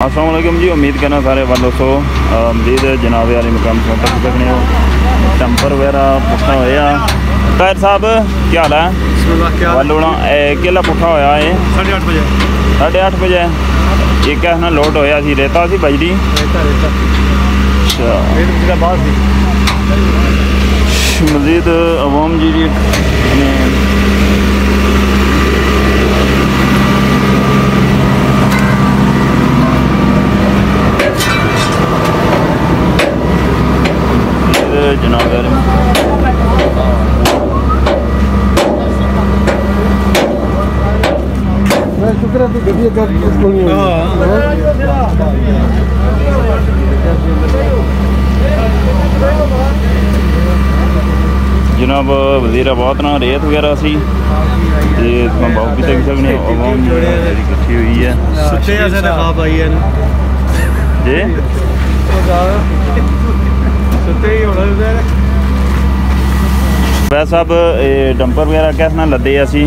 अस्सलाम वालेकुम जी। उम्मीद करना सारे वालों सो मजीद जनाब वाली मकाम तक सकने हो। टैंपर वगैरह पुट्ठा होया। ताहिर साहब क्या हाल है? वालोना केला पुट्ठा होया है 8:30 बजे। 8:30 बजे एक है ना लोड होया सी रेता सी बजरी। मजीद अवाम जी जनाब शुक्र है जनाब वज़ीराबाद ना रेत वगैरह सी बहुत भी तक सकने अवाम इकट्ठी हुई है जी। वैसे अब डंपर वगैरह कैसे ना लदे असी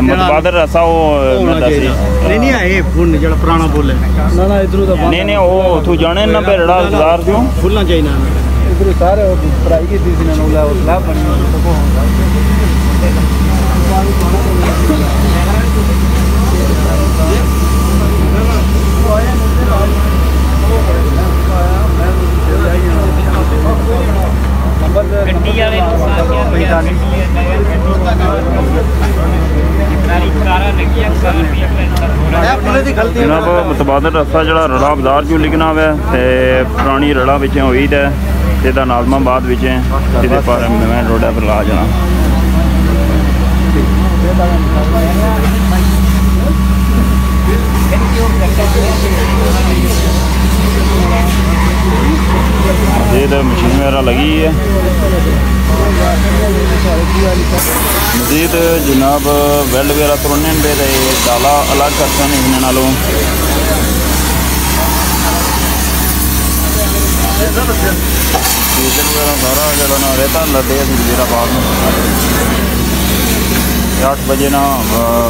मुतबादल रस्ता नहीं वो उथू जाने ना बेरड़ा बाजार क्यों खुलना चाहिए इधर सारे फ्राई की थी जनाब मुतबादल रस्ता जो रड़ा बाजार चो लिखना है पुरानी रड़ा बिच हुई है नाजमाबाद बिच पर मैं रोड पर ला जाना। मशीन वगैरह लगी है मजीद जनाब वेल्ड वगैरह तुरने दे डाला अलग करते हैं इन्हें नालों डीजल वगैरह सारा जो ना रेता लदे वज़ीराबाद में 8 बजे ना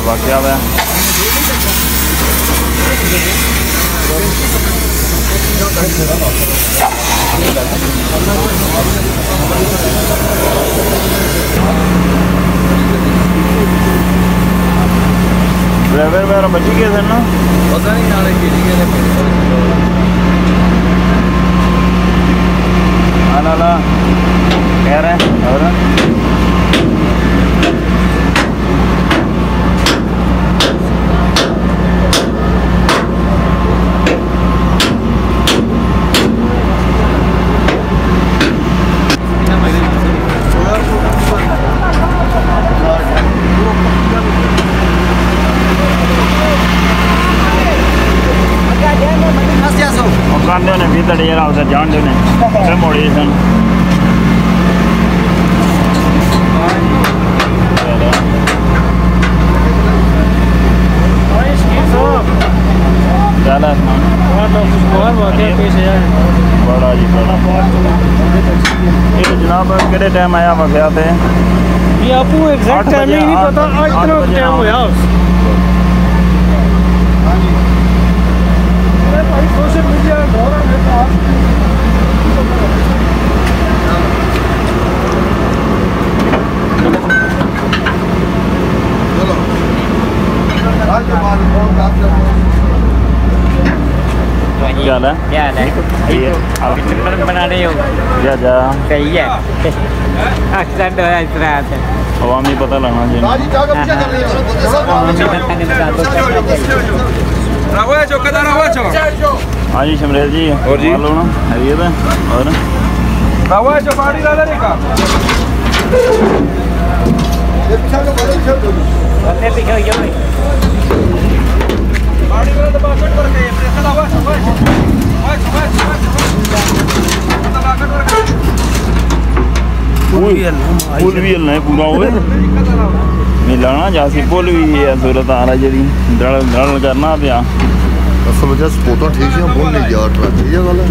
वाक़या है। ड्राइवर वगैरह बच गए थे ना पता नहीं नाला कह रहे हैं और भी तड़े यार उधर जान देने फिर मोड़ी सन बड़ा जी जनाब कि टाइम आया वफिया थे ये आपको एग्जैक्ट टाइम नहीं पता आज इतना टाइम होया सोशल मीडिया क्या हाल है? क्या हाल है? बना रहे हो? जा सही है। एक्सीडेंट होया इस तरह से अवाम ही पता लगना चाहिए। हाँ जी शमरेल जी और जी लो ना हैरियत है पुल भी हलना है पूरा हो मिलाना जासी पुल भी है सूरत आ रहा जी दड़ करना पिया असल वजह स्पोर्टा ठीक है बोल नहीं गया ट्रक ये गल है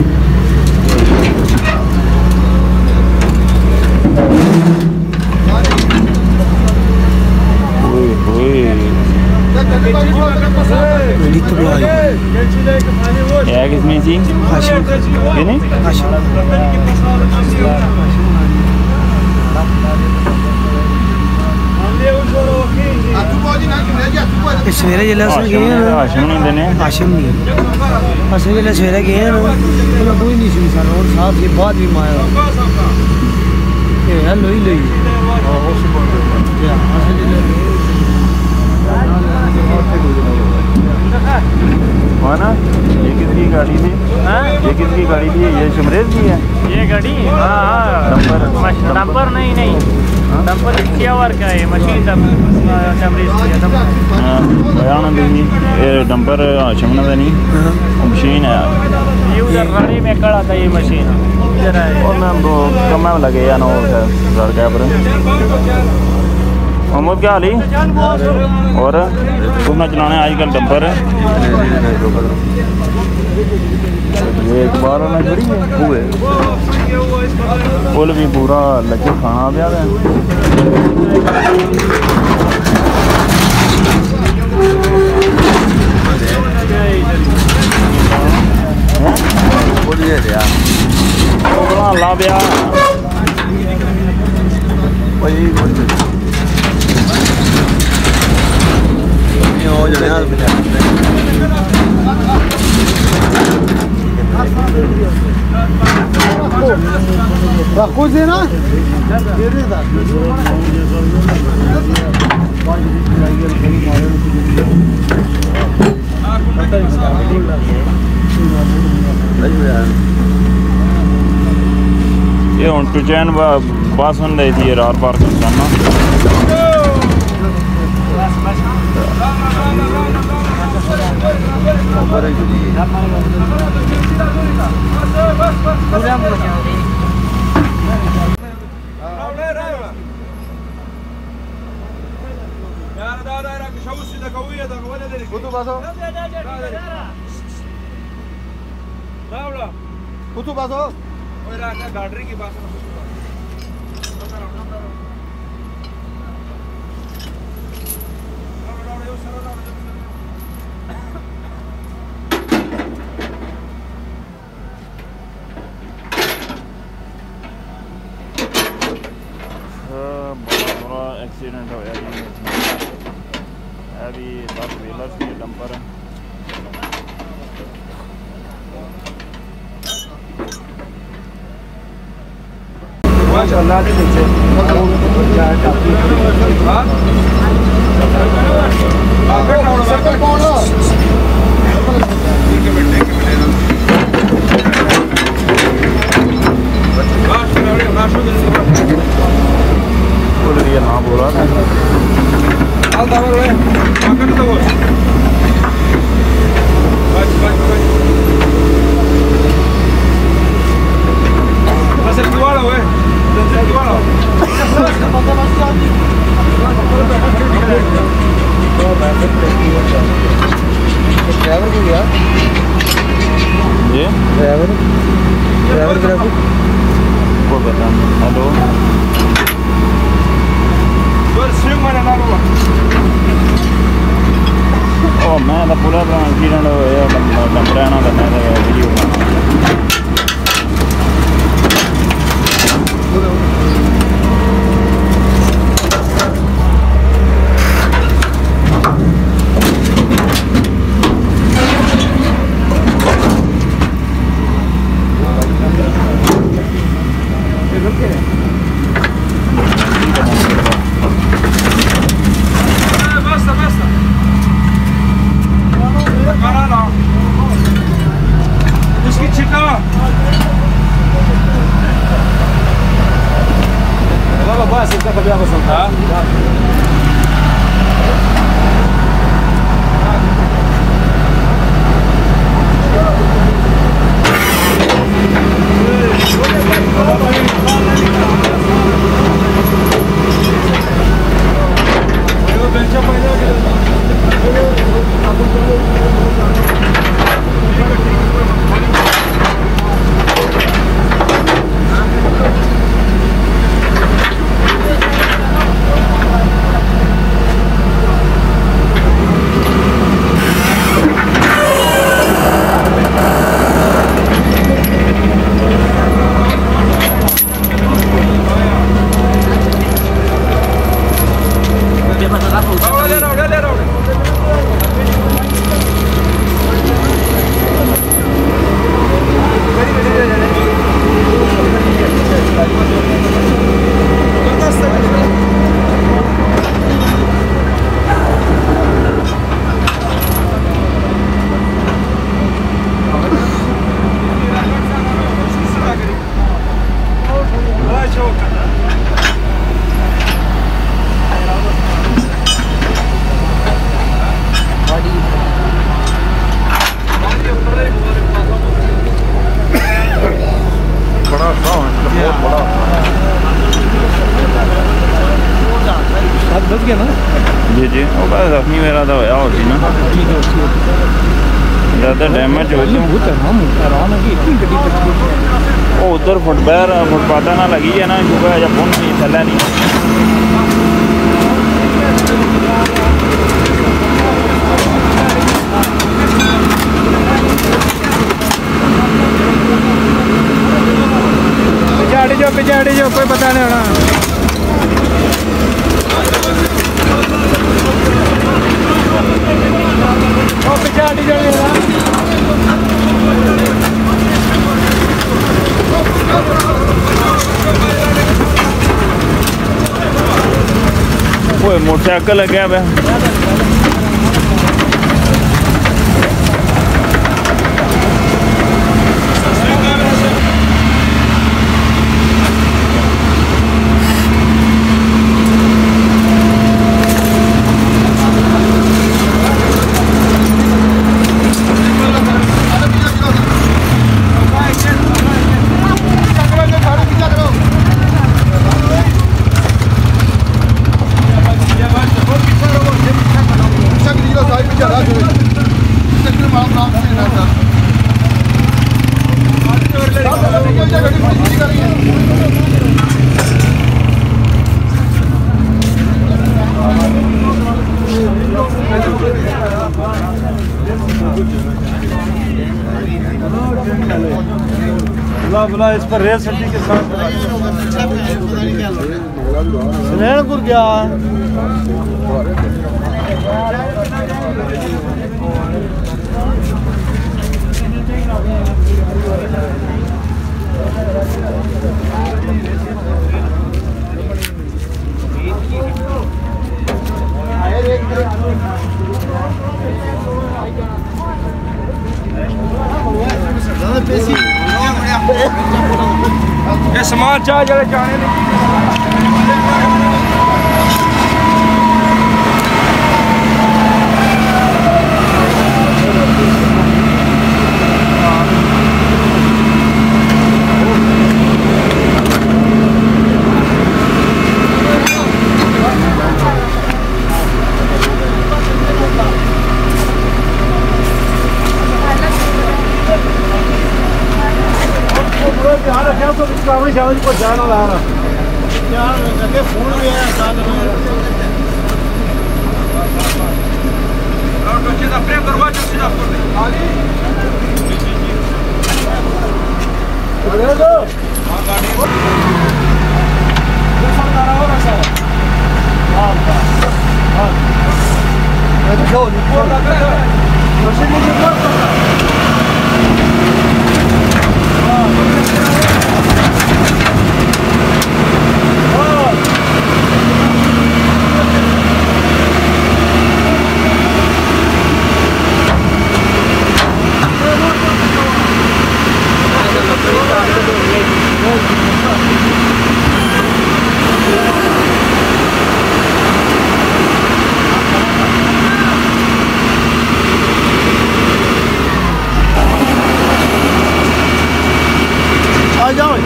है किसमें जी ये नहीं सवेरे जिला हाशिम नहीं देने हाशिम नहीं असं जिला सवेरे गए ना कोई नहीं सी सर और साहब के बाद भी माया लोई लोई हाँ ना ये किसकी गाड़ी थी ये किसकी गाड़ी थी ये शमरेज की है ये गाड़ी डंपर नहीं डंपर किया वर्क है ये मशीन बयान देखी ये डंपर हाशिम ने नहीं मशीन है ये उधर रानी में खड़ा था ये मशीन और मैं कम लगे या ना सड़क पर मोहम्मद क्या हाली और तुमने चलाने आजकल डंपर ये एक बार में थोड़ी हुए पुल भी पूरा लगे खाना पिया ला पिया कुछ देना ये हूँ टुचैन बस बन रही थी रात पार करना Kutu baso. गाड़ी की बात बड़ा एक्सीडेंट होया जी भी 10 व्हीलर के डंपर माशाअल्लाह के नीचे सर्कल कौन है ना बोला ड्राइवर को गया ये ड्राइवर को बता हेलो ओ मैं तो पूरा एक्सीडेंट होया डंपरा ना करना वीडियो बनाना जी जी वो बस जख्मी मेरा तो होया होती ना ज़्यादा डैमेज हो गया वो उधर फुटपाथा ना लगी है ना क्योंकि जब फोन नहीं चला नहीं पिछाड़ी जो कोई पता नहीं होना पिछाड़ी जो वो मोटरसाइकिल लगे पे बुला इस पर रेल सब्जी के साथ सलेनपुर गया ये सामान चाह जरा जाने को जाना ला रहा फोन भी है साथ में प्रेम दरवाजा सीधा आ जाओ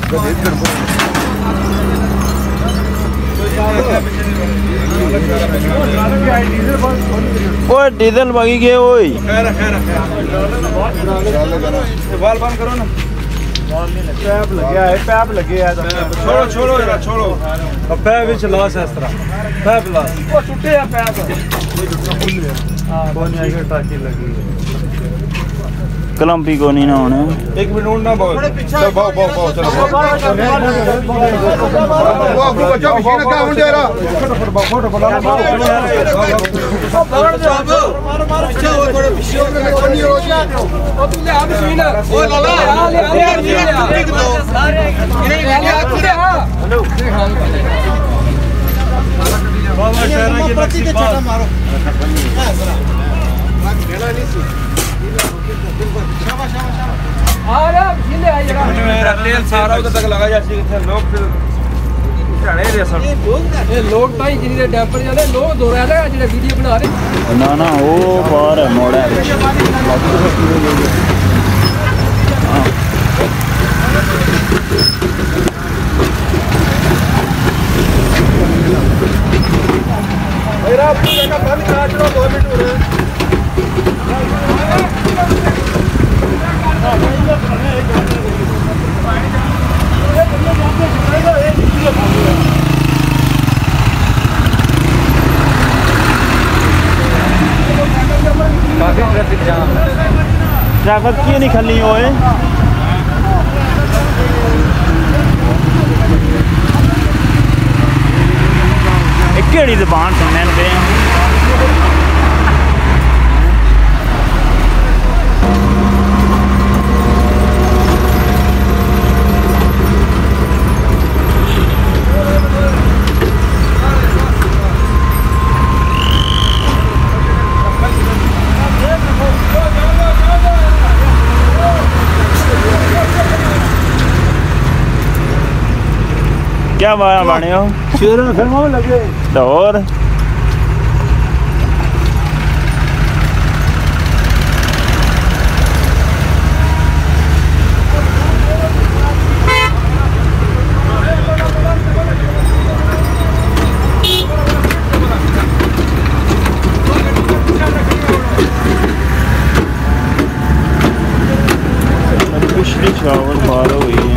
ओए डीजल भागी गए ओए बाल बंद करो ना पैप लगे है छोड़ो जरा छोड़ो अब पैप भी चला इस तरह पैप ला वो टूटे है पैप कोई नहीं आगे टाकी लगी है कलम्पी को नहीं ना होने 1 मिनट ना बहुत चलो बहुत चलो बच्चा मशीन क्या हो जा रहा फोटो बना पीछे हो थोड़े पीछे नहीं हो गया ओ तू ले आ मशीन ओ लाला ले सारे इन्हें ले आ हेलो बाबा शहर की नक्शे मारो गेला नहीं मेरा तेल सारा उधर तक लगा जासी लोग ਝਾੜੇ ਦੇ ਸਭ ਇਹ ਲੋਕ ਤਾਂ ਜਿਹੜੇ ਡੈਂਪਰ ਜਾਂਦੇ ਲੋਕ ਦੋ ਰਿਹਾ ਨਾ ਜਿਹੜੇ ਵੀਡੀਓ ਬਣਾ ਰਹੇ ना ना वो बाहर है मोड़ा है मेरा पूरा बंद करा चलो 2 मिनट हो रहे काफी ट्रैफिक जाम ट्रैफिक की नहीं खली होए केड़ी दुकान सुनने पे क्या बने हो शेर फिर लगे और पिछली शावर बार हुई है